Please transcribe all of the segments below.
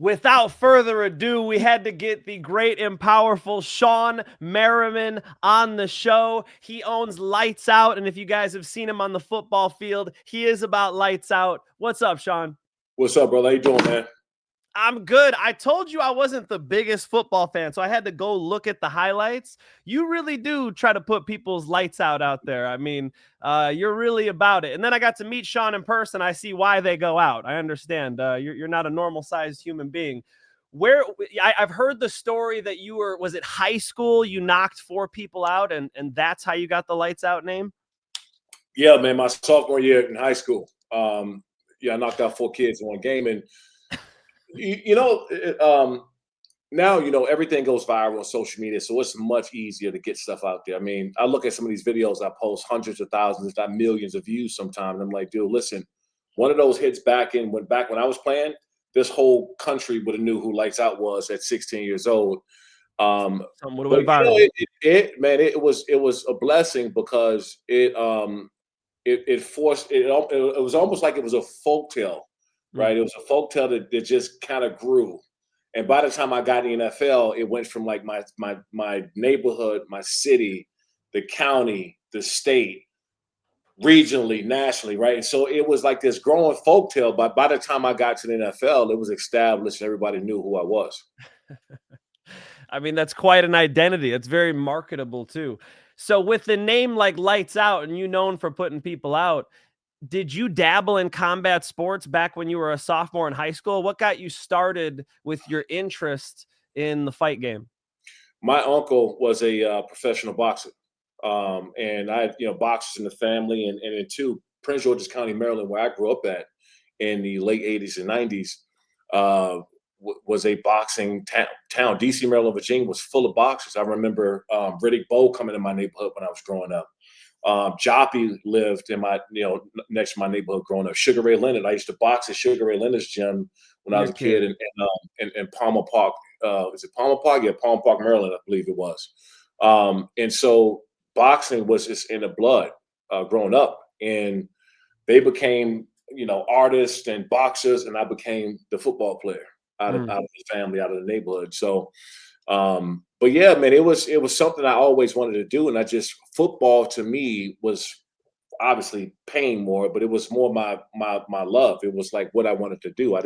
Without further ado, we had to get the great and powerful Shawne Merriman on the show. He owns Lights Out, and if you guys have seen him on the football field, he is about lights out. What's up, Shawne? What's up, brother? How you doing, man? I'm good. I told you I wasn't the biggest football fan, so I had to go look at the highlights. You really do try to put people's lights out there. I mean, you're really about it. And then I got to meet Shawne in person. I see why they go out. I understand. You're not a normal sized human being. I've heard the story that was it high school? You knocked 4 people out, and that's how you got the Lights Out name? Yeah, man. My sophomore year in high school. I knocked out 4 kids in one game, and now everything goes viral on social media, so it's much easier to get stuff out there. I mean, I look at some of these videos I post, hundreds of thousands, if not millions of views sometimes, and I'm like, dude, listen, one of those hits back when I was playing, this whole country would have knew who Lights Out was at 16 years old. Something would have But went viral. it was a blessing because it forced it. It was almost like it was a folktale, right? It was a folktale that just kind of grew. And by the time I got in the NFL, it went from like my neighborhood, my city, the county, the state, regionally, nationally, right? And so it was like this growing folktale. But by the time I got to the NFL, it was established and everybody knew who I was. I mean, that's quite an identity. It's very marketable too. So with the name like Lights Out and you known for putting people out, did you dabble in combat sports back when you were a sophomore in high school? What got you started with your interest in the fight game? My uncle was a professional boxer, and I had boxers in the family, and in Prince George's County, Maryland, where I grew up at in the late '80s and '90s. Was a boxing town. DC, Maryland, Virginia was full of boxers. I remember Riddick Bowe coming in my neighborhood when I was growing up. Joppy lived in my, next to my neighborhood growing up. Sugar Ray Leonard. I used to box at Sugar Ray Leonard's gym when I was a kid in Palmer Park. Is it Palmer Park? Yeah, Palmer Park, Maryland, I believe it was. And so boxing was just in the blood growing up. And they became, artists and boxers, and I became the football player out of the family, out of the neighborhood. So, but yeah, man, it was something I always wanted to do, and football to me was obviously paying more, but it was more my love. It was like what I wanted to do.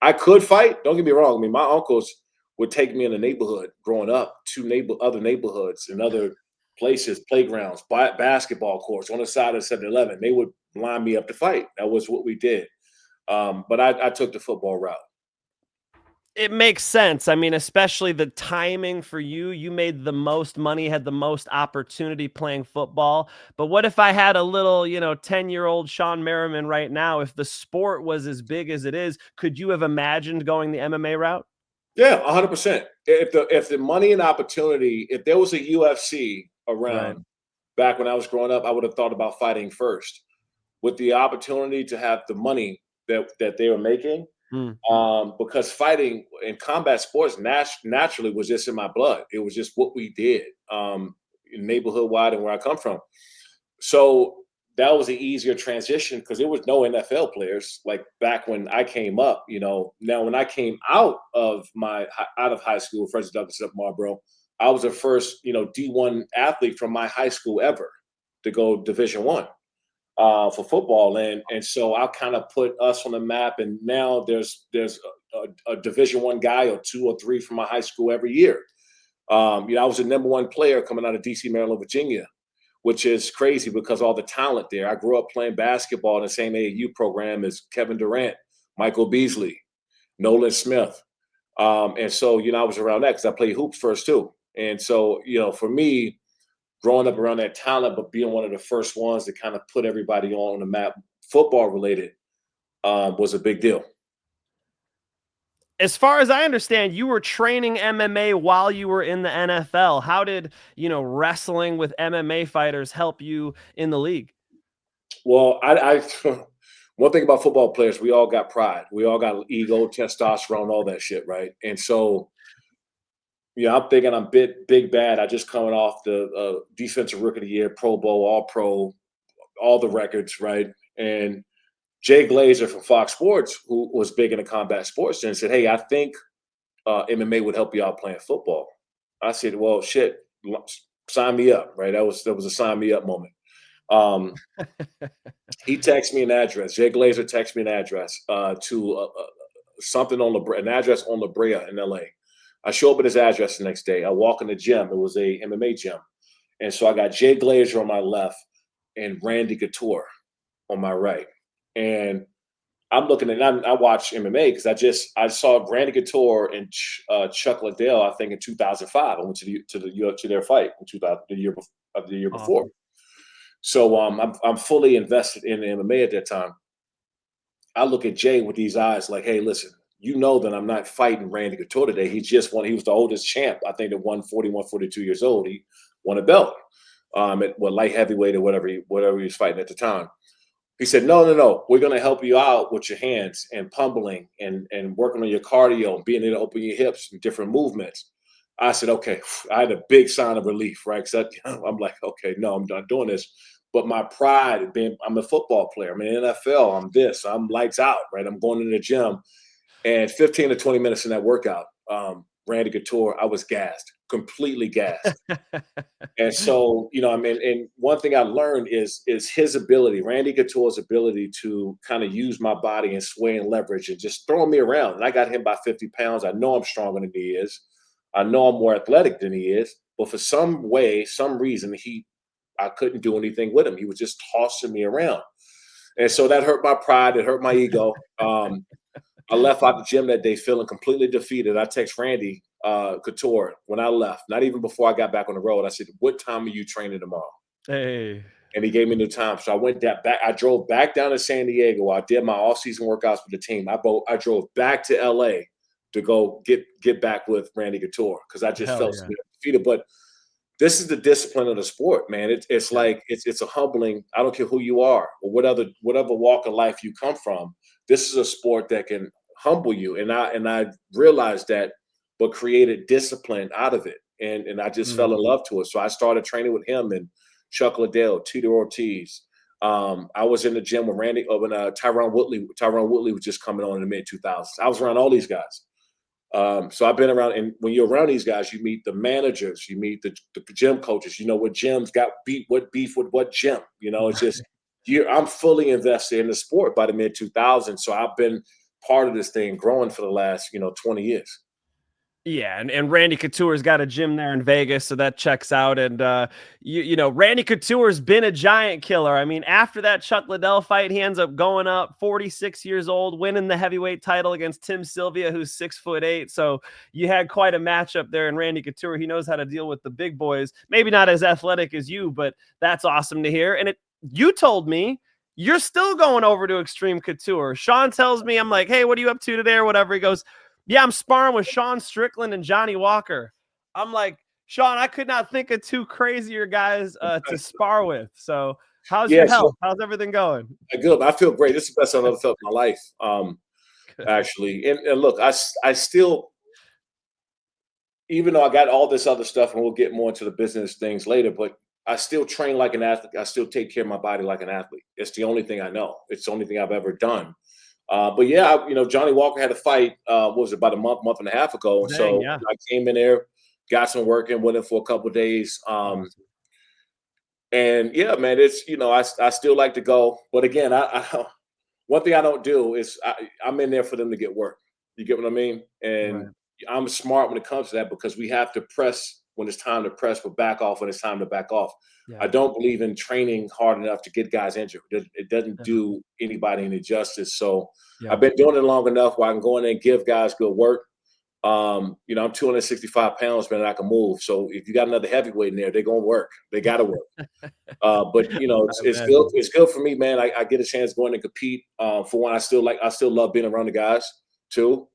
I could fight. Don't get me wrong. I mean, my uncles would take me in the neighborhood growing up to other neighborhoods and other places, playgrounds, basketball courts on the side of 7-Eleven. They would line me up to fight. That was what we did. But I took the football route. It makes sense. I mean, especially the timing for you. You made the most money, had the most opportunity playing football. But what if I had a little, 10-year-old Shawne Merriman right now? If the sport was as big as it is, could you have imagined going the MMA route? Yeah, 100%. If the money and opportunity, if there was a UFC Right. around back when I was growing up, I would have thought about fighting first. With the opportunity to have the money that they were making, Mm. because fighting in combat sports naturally was just in my blood. It was just what we did, neighborhood wide and where I come from. So that was an easier transition because there was no NFL players like back when I came up. Now when I came out of high school, Frederick Douglass up Marlboro, I was the first D1 athlete from my high school ever to go Division 1 for football, and so I kind of put us on the map. And now there's a Division 1 guy or 2 or 3 from my high school every year. I was the #1 player coming out of DC, Maryland, Virginia, which is crazy because all the talent there. I grew up playing basketball in the same AAU program as Kevin Durant, Michael Beasley, Nolan Smith. And so, I was around that because I played hoops first too. And so, for me, growing up around that talent, but being one of the first ones to kind of put everybody on the map, football related, was a big deal. As far as I understand, you were training MMA while you were in the NFL. How did, wrestling with MMA fighters help you in the league? Well, one thing about football players, we all got pride. We all got ego, testosterone, all that shit, right? And so, I'm thinking I'm big bad. I just coming off the defensive rookie of the year, Pro Bowl, All Pro, all the records, right? And Jay Glazer from Fox Sports, who was big into combat sports, and said, "Hey, I think MMA would help you out playing football." I said, "Well, shit, sign me up." Right? That was a sign me up moment. Um, he texted me an address. Jay Glazer texted me an address to something on an address on La Brea in LA. I show up at his address the next day. I walk in the gym. It was a MMA gym, and so I got Jay Glazer on my left and Randy Couture on my right. And I'm looking at I watch MMA because I saw Randy Couture and Chuck Liddell, I think in 2005. I went to their fight in 2000 the year before. Awesome. So I'm fully invested in MMA at that time. I look at Jay with these eyes like, hey, listen, you know that I'm not fighting Randy Couture today. He was the oldest champ, I think, at 141, 42 years old. He won a belt at light heavyweight or whatever he was fighting at the time. He said, no, we're going to help you out with your hands and pummeling and working on your cardio and being able to open your hips and different movements. I said, okay. I had a big sign of relief, right? Because I'm like, okay, no, I'm not doing this. But my pride, I'm a football player. I'm in the NFL. I'm lights out, right? I'm going to the gym. And 15 to 20 minutes in that workout, Randy Couture, I was gassed, completely gassed. And so, I mean, and one thing I learned is his ability, Randy Couture's ability to kind of use my body and sway and leverage and just throwing me around. And I got him by 50 pounds. I know I'm stronger than he is. I know I'm more athletic than he is. But for some reason, I couldn't do anything with him. He was just tossing me around. And so that hurt my pride. It hurt my ego. I left out the gym that day feeling completely defeated. I text Randy Couture when I left, not even before I got back on the road. I said, "What time are you training tomorrow?" Hey. And he gave me the time. So I went back. I drove back down to San Diego. I did my off-season workouts with the team. I drove back to LA to go get back with Randy Couture because I just Hell felt yeah. defeated. But this is the discipline of the sport, man. It's like it's a humbling. I don't care who you are or whatever walk of life you come from. This is a sport that can humble you, and I realized that, but created discipline out of it, and I just fell in love to it. So I started training with him and Chuck Liddell, Tito Ortiz. I was in the gym with when Tyrone Woodley was just coming on in the mid 2000s. I was around all these guys. So I've been around, and when you're around these guys, you meet the managers, you meet the gym coaches. You know what gyms got what beef with what gym. It's just I'm fully invested in the sport by the mid 2000s. So I've been part of this thing growing for the last 20 years. Yeah, and Randy Couture's got a gym there in Vegas, so that checks out. And Randy Couture's been a giant killer. I mean, after that Chuck Liddell fight, he ends up going up 46 years old, winning the heavyweight title against Tim Sylvia, who's 6'8". So you had quite a matchup there. And Randy Couture, he knows how to deal with the big boys. Maybe not as athletic as you, but that's awesome to hear. And you told me you're still going over to Extreme Couture. Shawne tells me, I'm like, hey, what are you up to today or whatever? He goes, yeah, I'm sparring with Sean Strickland and Johnny Walker. I'm like, Shawne, I could not think of two crazier guys to spar with. So how's your health? How's everything going? Good. I feel great. This is the best I've ever felt in my life, actually. And look, I still, even though I got all this other stuff, and we'll get more into the business things later, but I still train like an athlete. I still take care of my body like an athlete. It's the only thing I know. It's the only thing I've ever done. But yeah, Johnny Walker had a fight. What was it, about a month and a half ago? And so I came in there, got some work in with him for a couple of days. And yeah, man, it's I still like to go, but again, I one thing I don't do is I'm in there for them to get work. You get what I mean? And I'm smart when it comes to that because we have to press when it's time to press, but back off when it's time to back off. I don't believe in training hard enough to get guys injured. It doesn't do anybody any justice. So I've been doing it long enough where I can go in there and give guys good work. I'm 265 pounds, man, and I can move. So if you got another heavyweight in there, they're gonna work. They gotta work. But it's good. It's good for me, man. I get a chance to go in and compete. For one, I still love being around the guys too.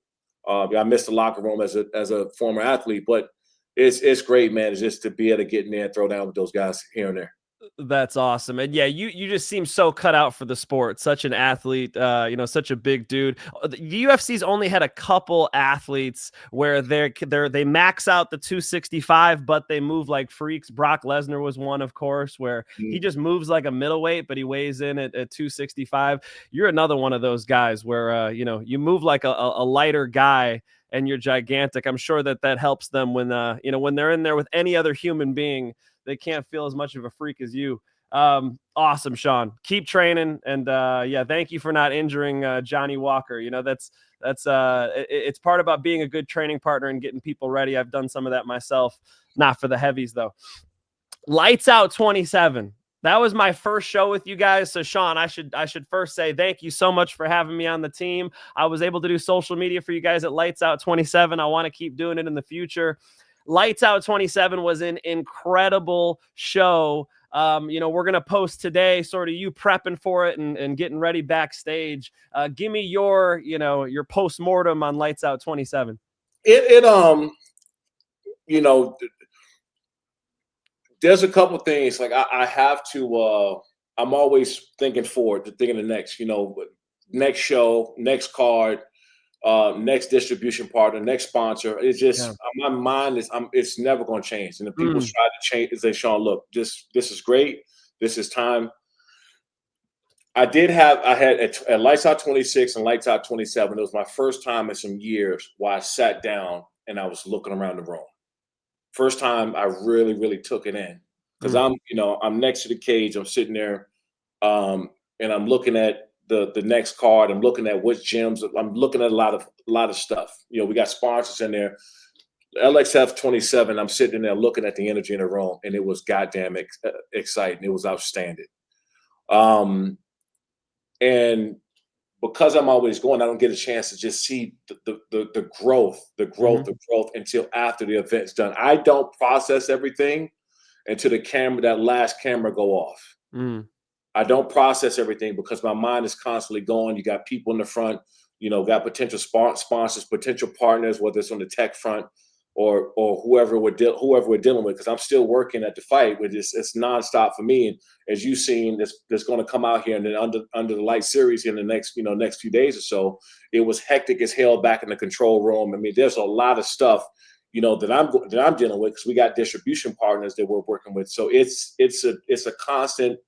I miss the locker room as a former athlete, but it's great, man. It's just to be able to get in there and throw down with those guys here and there. That's awesome. And yeah, you just seem so cut out for the sport. Such an athlete, such a big dude. The UFC's only had a couple athletes where they max out the 265, but they move like freaks. Brock Lesnar was one, of course, where he just moves like a middleweight, but he weighs in at 265. You're another one of those guys where you move like a lighter guy and you're gigantic. I'm sure that helps them when they're in there with any other human being. They can't feel as much of a freak as you. Awesome, Shawne. Keep training, and thank you for not injuring Johnny Walker. It's part about being a good training partner and getting people ready. I've done some of that myself, not for the heavies though. Lights Out 27. That was my first show with you guys. So Shawne, I should first say thank you so much for having me on the team. I was able to do social media for you guys at Lights Out 27. I want to keep doing it in the future. Lights Out 27 was an incredible show. We're going to post today sort of you prepping for it and getting ready backstage. Give me your post-mortem on Lights Out 27. There's a couple things like I have to, I'm always thinking forward to thinking the next, next show, next card, next distribution partner, next sponsor. It's just my mind it's never going to change. And the people try to change, they say, Shawne, look, this is great. This is time. I had at Lights Out 26 and Lights Out 27. It was my first time in some years where I sat down and I was looking around the room. First time I really, really took it in because I'm next to the cage. I'm sitting there, and I'm looking at the next card. I'm looking at which gyms. I'm looking at a lot of stuff. We got sponsors in there. LXF28. I'm sitting there looking at the energy in the room, and it was goddamn exciting. It was outstanding. And because I'm always going, I don't get a chance to just see the growth until after the event's done. I don't process everything until that last camera go off. I don't process everything because my mind is constantly going. You got people in the front, got potential sponsors, potential partners, whether it's on the tech front or whoever we're dealing with. Because I'm still working at the fight, which it's nonstop for me. And as you've seen, that's going to come out here and then under the light series in the next few days or so. It was hectic as hell back in the control room. I mean, there's a lot of stuff that I'm dealing with because we got distribution partners that we're working with. So it's a constant.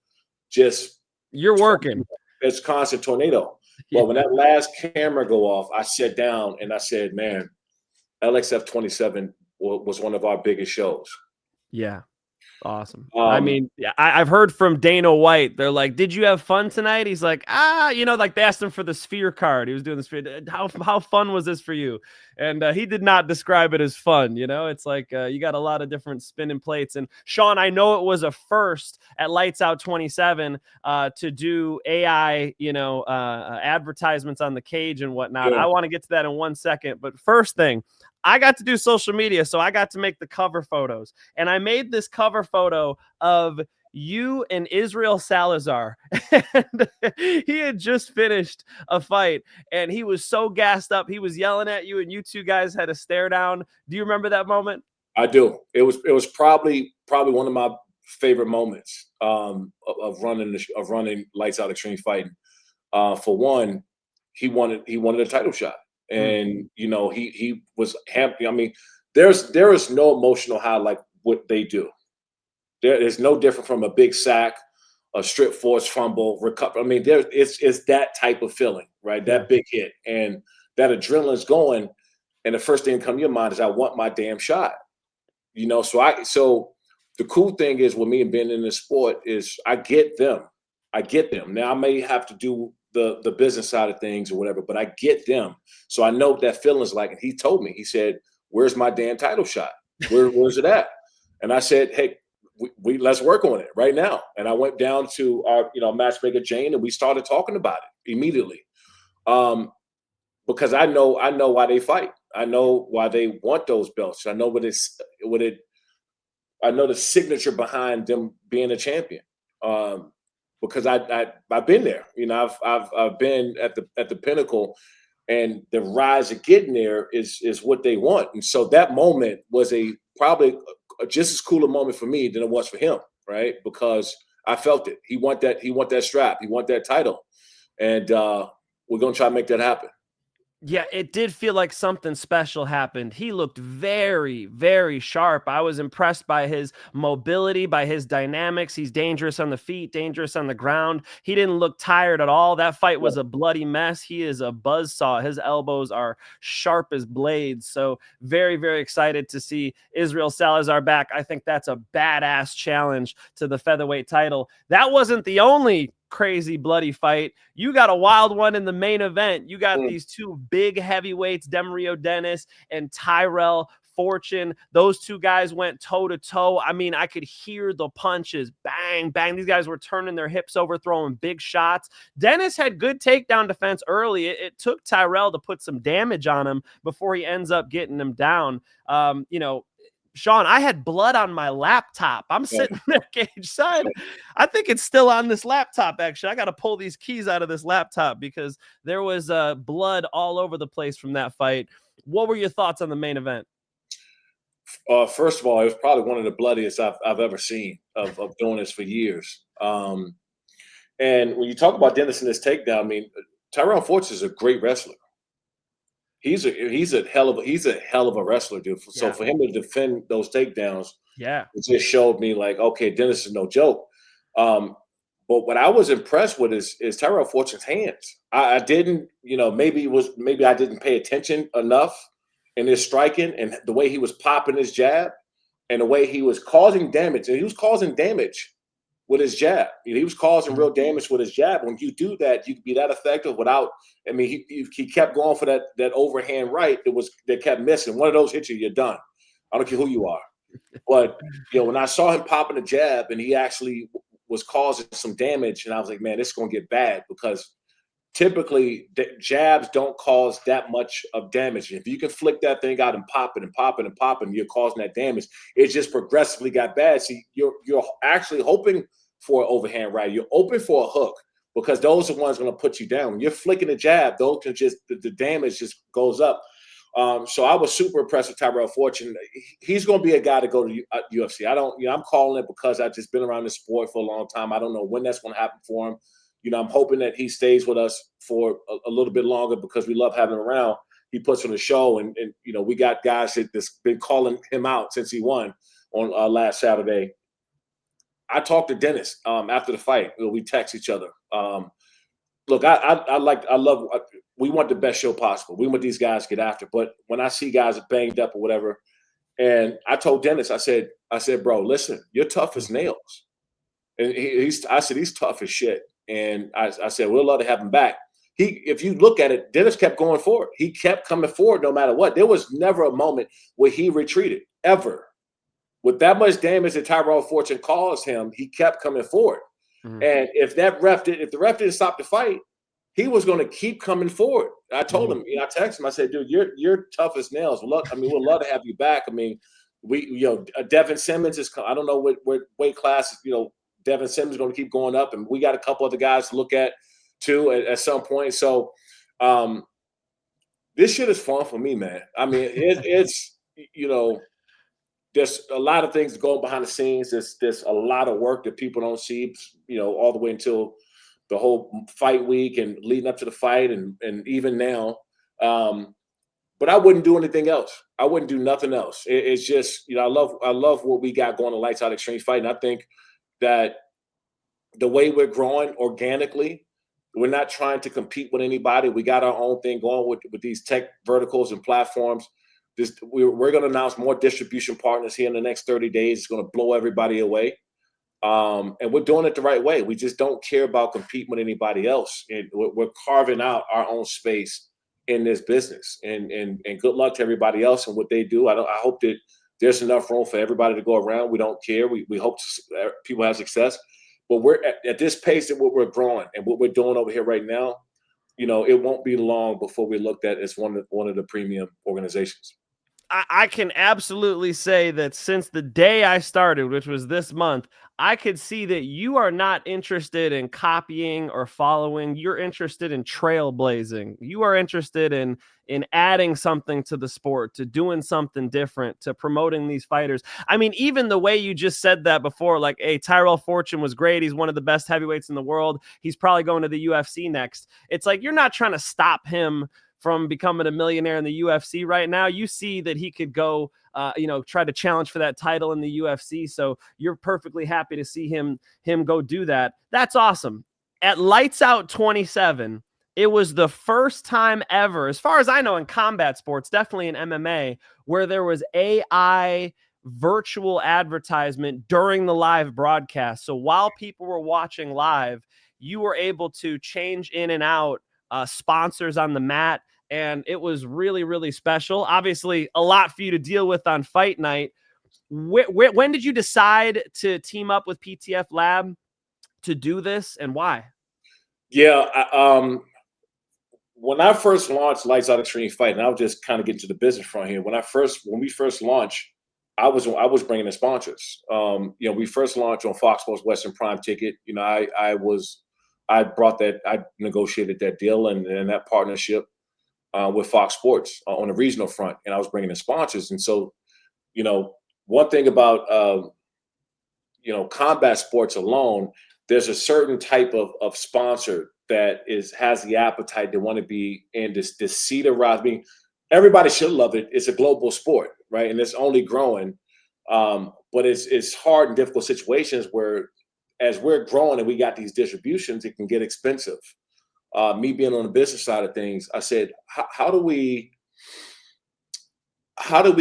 Just you're working. It's constant tornado. But when that last camera go off, I sat down and I said, man, LXF27 was one of our biggest shows. Yeah. Awesome. I mean, I've heard from Dana White. They're like, "Did you have fun tonight?" He's like, like they asked him for the sphere card. He was doing the sphere. How fun was this for you? And he did not describe it as fun. It's like you got a lot of different spinning plates. And Shawne, I know it was a first at Lights Out 27 to do AI, advertisements on the cage and whatnot. Yeah. I want to get to that in 1 second, but first thing. I got to do social media, so I got to make the cover photos. And I made this cover photo of you and Israel Salazar. And he had just finished a fight, and he was so gassed up. He was yelling at you, and you two guys had a stare down. Do you remember that moment? I do. It was probably one of my favorite moments of running Lights Out Extreme Fighting. For one, he wanted a title shot. And he was happy. I mean, there is no emotional high like what they do. There is no different from a big sack, a strip force fumble, recover. I mean, it's that type of feeling, right? That big hit and that adrenaline's going, and the first thing that comes to your mind is I want my damn shot. So the cool thing is with me and being in this sport is I get them. Now I may have to do the business side of things or whatever, but I get them. So I know what that feeling's like. And he told me, he said, "Where's my damn title shot? Where's it at?" And I said, "Hey, we let's work on it right now." And I went down to our, matchmaker Jane, and we started talking about it immediately. Because I know why they fight. I know why they want those belts. I know I know the signature behind them being a champion. Because I've been there, I've been at the pinnacle, and the rise of getting there is what they want. And so that moment was probably just as cool a moment for me than it was for him, right? Because I felt it. He want that strap. He want that title. And we're going to try to make that happen. Yeah, it did feel like something special happened. He looked very, very sharp. I was impressed by his mobility, by his dynamics. He's dangerous on the feet, dangerous on the ground. He didn't look tired at all. That fight was a bloody mess. He is a buzzsaw. His elbows are sharp as blades. So very, very excited to see Israel Salazar back. I think that's a badass challenge to the featherweight title. That wasn't the only crazy bloody fight. You got a wild one in the main event. You got these two big heavyweights, Demoreo Dennis and Tyrell Fortune. Those two guys went toe to toe. I mean, I could hear the punches, bang, bang. These guys were turning their hips over, throwing big shots. Dennis had good takedown defense early. It took Tyrell to put some damage on him before he ends up getting him down. Shawne, I had blood on my laptop. I'm sitting there cage side. I think it's still on this laptop, actually. I got to pull these keys out of this laptop because there was blood all over the place from that fight. What were your thoughts on the main event? First of all, it was probably one of the bloodiest I've ever seen of doing this for years. And when you talk about Dennis and his takedown, I mean, Tyrell Fortune is a great wrestler. He's a hell of a wrestler, dude. So Yeah. for him to defend those takedowns, Yeah. it just showed me like, okay, Dennis is no joke. But what I was impressed with is Tyrell Fortune's hands. I didn't, maybe I didn't pay attention enough in his striking and the way he was popping his jab and the way he was causing damage. And he was causing damage with his jab. He was causing real damage with his jab. When you do that, you can be that effective without. I mean, he kept going for that overhand right that kept missing. One of those hits you, you're done. I don't care who you are. But when I saw him popping a jab and he actually was causing some damage, and I was like, man, this is going to get bad because typically jabs don't cause that much of damage. If you can flick that thing out and pop it and pop it and pop it, and you're causing that damage, it just progressively got bad. See, you're actually hoping for an overhand right. You're open for a hook because those are the ones going to put you down. When you're flicking a jab, those can just the damage just goes up. So I was super impressed with Tyrell Fortune. He's going to be a guy to go to UFC. I'm calling it because I've just been around the sport for a long time. I don't know when that's going to happen for him. I'm hoping that he stays with us for a little bit longer because we love having him around. He puts on a show, and we got guys that's been calling him out since he won on last Saturday. I talked to Dennis after the fight. We text each other. Look, we want the best show possible. We want these guys to get after. But when I see guys banged up or whatever, and I told Dennis, I said, bro, listen, you're tough as nails. And I said, he's tough as shit. And I said, we'd love to have him back. If you look at it, Dennis kept going forward. He kept coming forward no matter what. There was never a moment where he retreated, ever. With that much damage that Tyrell Fortune caused him, he kept coming forward. Mm-hmm. And if the ref didn't stop the fight, he was going to keep coming forward. I told him, I texted him, I said, dude, you're tough as nails. We'd love to have you back. I mean, Devin Simmons is, I don't know what weight class, Devin Simmons is going to keep going up, and we got a couple other guys to look at too at some point. So this shit is fun for me, man. I mean, it's there's a lot of things going behind the scenes. There's a lot of work that people don't see, all the way until the whole fight week and leading up to the fight and even now. But I wouldn't do anything else. I wouldn't do nothing else. It's just, I love what we got going on Lights Out Extreme Fight. And I think that the way we're growing organically, we're not trying to compete with anybody. We got our own thing going with these tech verticals and platforms. We're going to announce more distribution partners here in the next 30 days. It's going to blow everybody away. And we're doing it the right way. We just don't care about competing with anybody else. And we're carving out our own space in this business. And good luck to everybody else and what they do. I hope that there's enough room for everybody to go around. We don't care. We hope people have success. But we're at this pace that we're growing and what we're doing over here right now, it won't be long before we're looked at as one of the premium organizations. I can absolutely say that since the day I started, which was this month, I could see that you are not interested in copying or following. You're interested in trailblazing. You are interested in adding something to the sport, to doing something different, to promoting these fighters. I mean, even the way you just said that before, like, hey, Tyrell Fortune was great. He's one of the best heavyweights in the world. He's probably going to the UFC next. It's like you're not trying to stop him from becoming a millionaire in the UFC right now. You see that he could go, try to challenge for that title in the UFC. So you're perfectly happy to see him go do that. That's awesome. At Lights Out 27, it was the first time ever, as far as I know, in combat sports, definitely in MMA, where there was AI virtual advertisement during the live broadcast. So while people were watching live, you were able to change in and out sponsors on the mat, and it was really, really special. Obviously, a lot for you to deal with on fight night. When did you decide to team up with PTF Lab to do this, and why? Yeah, when I first launched Lights Out Extreme Fight, and I'll just kind of get to the business front here. When we first launched, I was bringing in sponsors. We first launched on Fox Sports Western Prime Ticket. I negotiated that deal and that partnership with Fox Sports on the regional front, and I was bringing in sponsors. And so, one thing about combat sports alone, there's a certain type of sponsor that has the appetite to want to be in this seat of rise. I mean, everybody should love it. It's a global sport, right? And it's only growing. But it's hard and difficult situations where, as we're growing and we got these distributions, it can get expensive. Me being on the business side of things, I said, how do we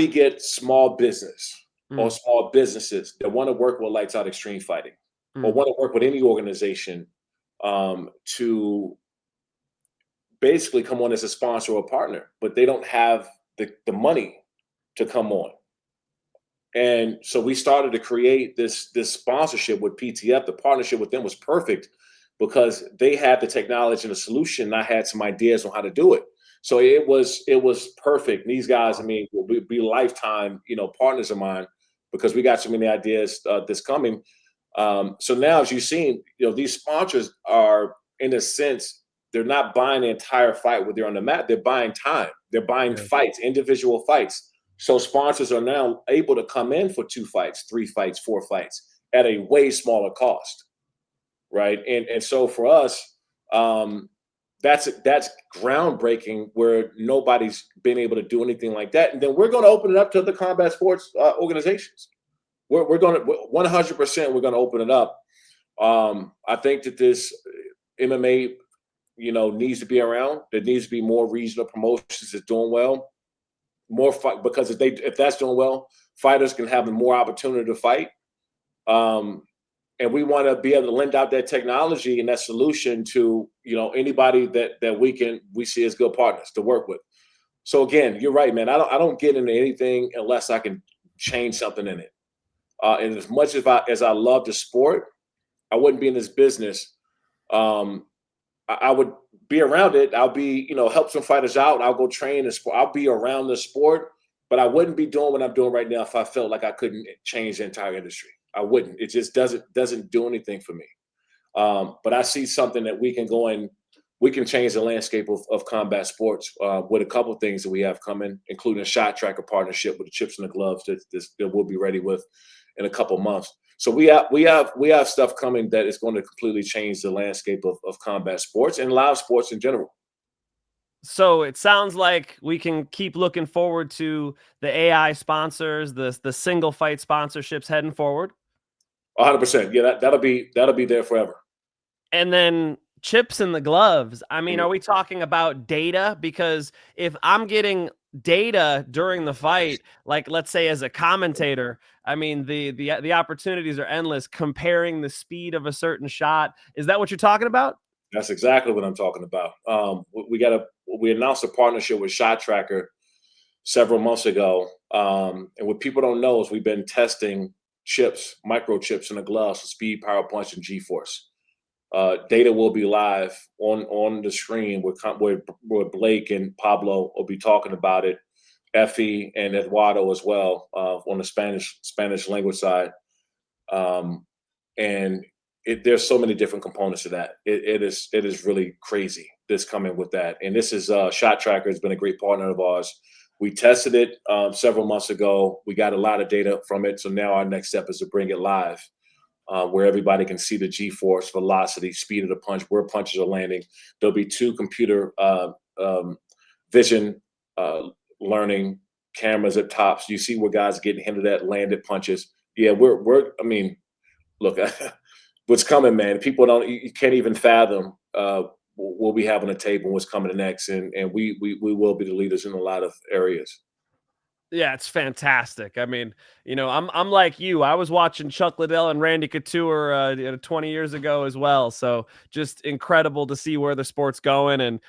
get small business or small businesses that want to work with Lights Out Extreme Fighting or want to work with any organization to basically come on as a sponsor or a partner, but they don't have the money to come on. And so we started to create this sponsorship with PTF. The partnership with them was perfect because they had the technology and the solution, and I had some ideas on how to do it. So it was perfect. And these guys, I mean, will be lifetime, partners of mine because we got so many ideas that's coming. So now, as you've seen, these sponsors are, in a sense, they're not buying the entire fight when they're on the mat. They're buying time. They're buying fights, individual fights. So sponsors are now able to come in for 2 fights, 3 fights, 4 fights at a way smaller cost, right? And so for us, that's groundbreaking, where nobody's been able to do anything like that. And then we're going to open it up to the combat sports organizations. We're going to 100%. We're going to open it up. I think that this MMA, needs to be around. There needs to be more regional promotions that's doing well. More fight, because if that's doing well, fighters can have more opportunity to fight. And we want to be able to lend out that technology and that solution to anybody that we see as good partners to work with. So again, you're right, man. I don't get into anything unless I can change something in it. And as much as I love the sport, I wouldn't be in this business. I would be around it. I'll be, help some fighters out. I'll go train the sport. I'll be around the sport, but I wouldn't be doing what I'm doing right now if I felt like I couldn't change the entire industry. I wouldn't. It just doesn't do anything for me. But I see something that we can go in. We can change the landscape of combat sports with a couple of things that we have coming, including a shot tracker partnership with the chips and the gloves that we'll be ready with in a couple of months. So we have stuff coming that is going to completely change the landscape of combat sports and live sports in general. So it sounds like we can keep looking forward to the AI sponsors, the single fight sponsorships heading forward. 100%. Yeah, that'll be there forever. And then chips in the gloves. I mean, are we talking about data? Because if I'm getting data during the fight, like let's say as a commentator, I mean, the opportunities are endless comparing the speed of a certain shot. Is that what you're talking about? That's exactly what I'm talking about. We announced a partnership with Shot Tracker several months ago. And what people don't know is we've been testing chips, microchips in the gloves for speed, power, punch, and G-force. Data will be live on the screen where Blake and Pablo will be talking about it. Effie and Eduardo as well on the Spanish language side. And there's so many different components to that. It is really crazy this coming with that. And this is Shot Tracker has been a great partner of ours. We tested it several months ago. We got a lot of data from it. So now our next step is to bring it live, where everybody can see the G-force, velocity, speed of the punch, where punches are landing. There'll be two computer vision learning cameras at tops. You see where guys getting hinted at, landed punches. Yeah, I mean, look, what's coming, man. People don't, you can't even fathom what we have on the table and what's coming next. And we will be the leaders in a lot of areas. Yeah, it's fantastic. I mean, I'm like you. I was watching Chuck Liddell and Randy Couture 20 years ago as well. So just incredible to see where the sport's going, and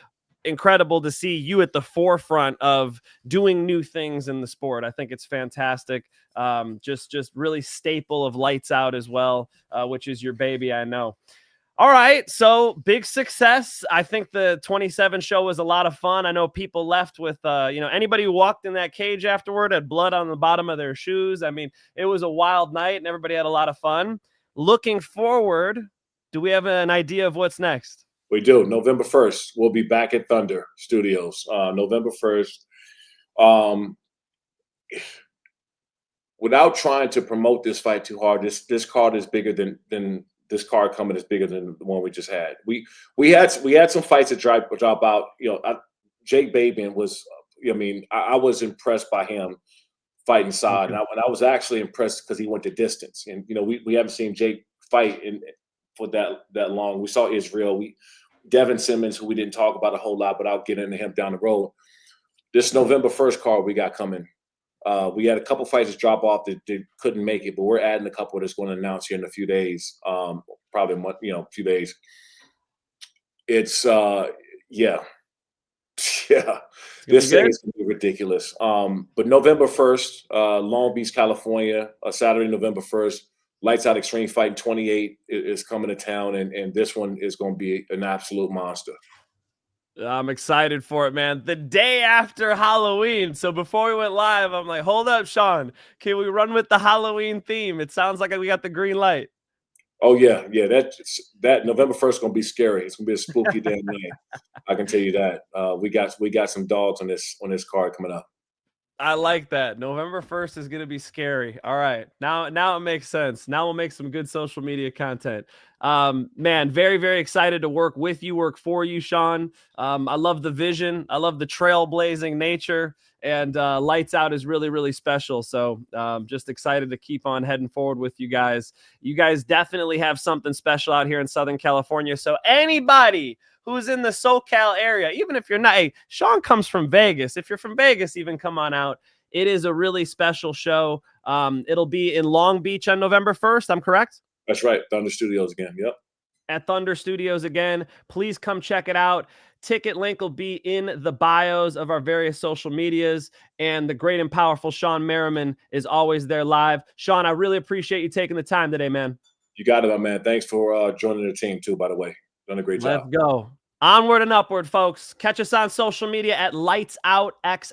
incredible to see you at the forefront of doing new things in the sport. I think it's fantastic. Just really staple of Lights Out as well, which is your baby, I know. All right, so big success. I think the 27 show was a lot of fun. I know people left with, anybody who walked in that cage afterward had blood on the bottom of their shoes. I mean, it was a wild night and everybody had a lot of fun. Looking forward, do we have an idea of what's next? We do. November 1st, we'll be back at Thunder Studios. November 1st. Without trying to promote this fight too hard, this card is bigger than this card coming is bigger than the one we just had. We had some fights that drop out. Jake Babian was. I was impressed by him fighting Saad, and I was actually impressed because he went the distance. And we haven't seen Jake fight for that long. We saw Israel. Devin Simmons, who we didn't talk about a whole lot, but I'll get into him down the road. This November 1st card we got coming. We had a couple fights that drop off that couldn't make it, but we're adding a couple that's going to announce here in a few days, probably a month, a few days. It's yeah. This thing is going to be ridiculous. But November 1st, Long Beach, California, Saturday, November 1st, Lights Out Extreme Fighting 28 is coming to town, and this one is going to be an absolute monster. I'm excited for it, man. The day after Halloween. So before we went live, I'm like, hold up, Shawne. Can we run with the Halloween theme? It sounds like we got the green light. Oh, yeah. That November 1st is going to be scary. It's going to be a spooky damn night. I can tell you that. We got some dogs on this card coming up. I like that. November 1st is going to be scary. All right. Now it makes sense. Now we'll make some good social media content. Man, very, very excited to work with you, work for you, Shawne. I love the vision. I love the trailblazing nature, and Lights Out is really, really special. So just excited to keep on heading forward with you guys. You guys definitely have something special out here in Southern California. So anybody who's in the SoCal area, even if you're not, hey, Shawne comes from Vegas. If you're from Vegas, even come on out. It is a really special show. It'll be in Long Beach on November 1st. I'm correct? That's right. Thunder Studios again. Yep. At Thunder Studios again. Please come check it out. Ticket link will be in the bios of our various social medias. And the great and powerful Shawne Merriman is always there live. Shawne, I really appreciate you taking the time today, man. You got it, my man. Thanks for joining the team too, by the way. Done a great job. Let's go. Onward and upward, folks. Catch us on social media at Lights Out XF.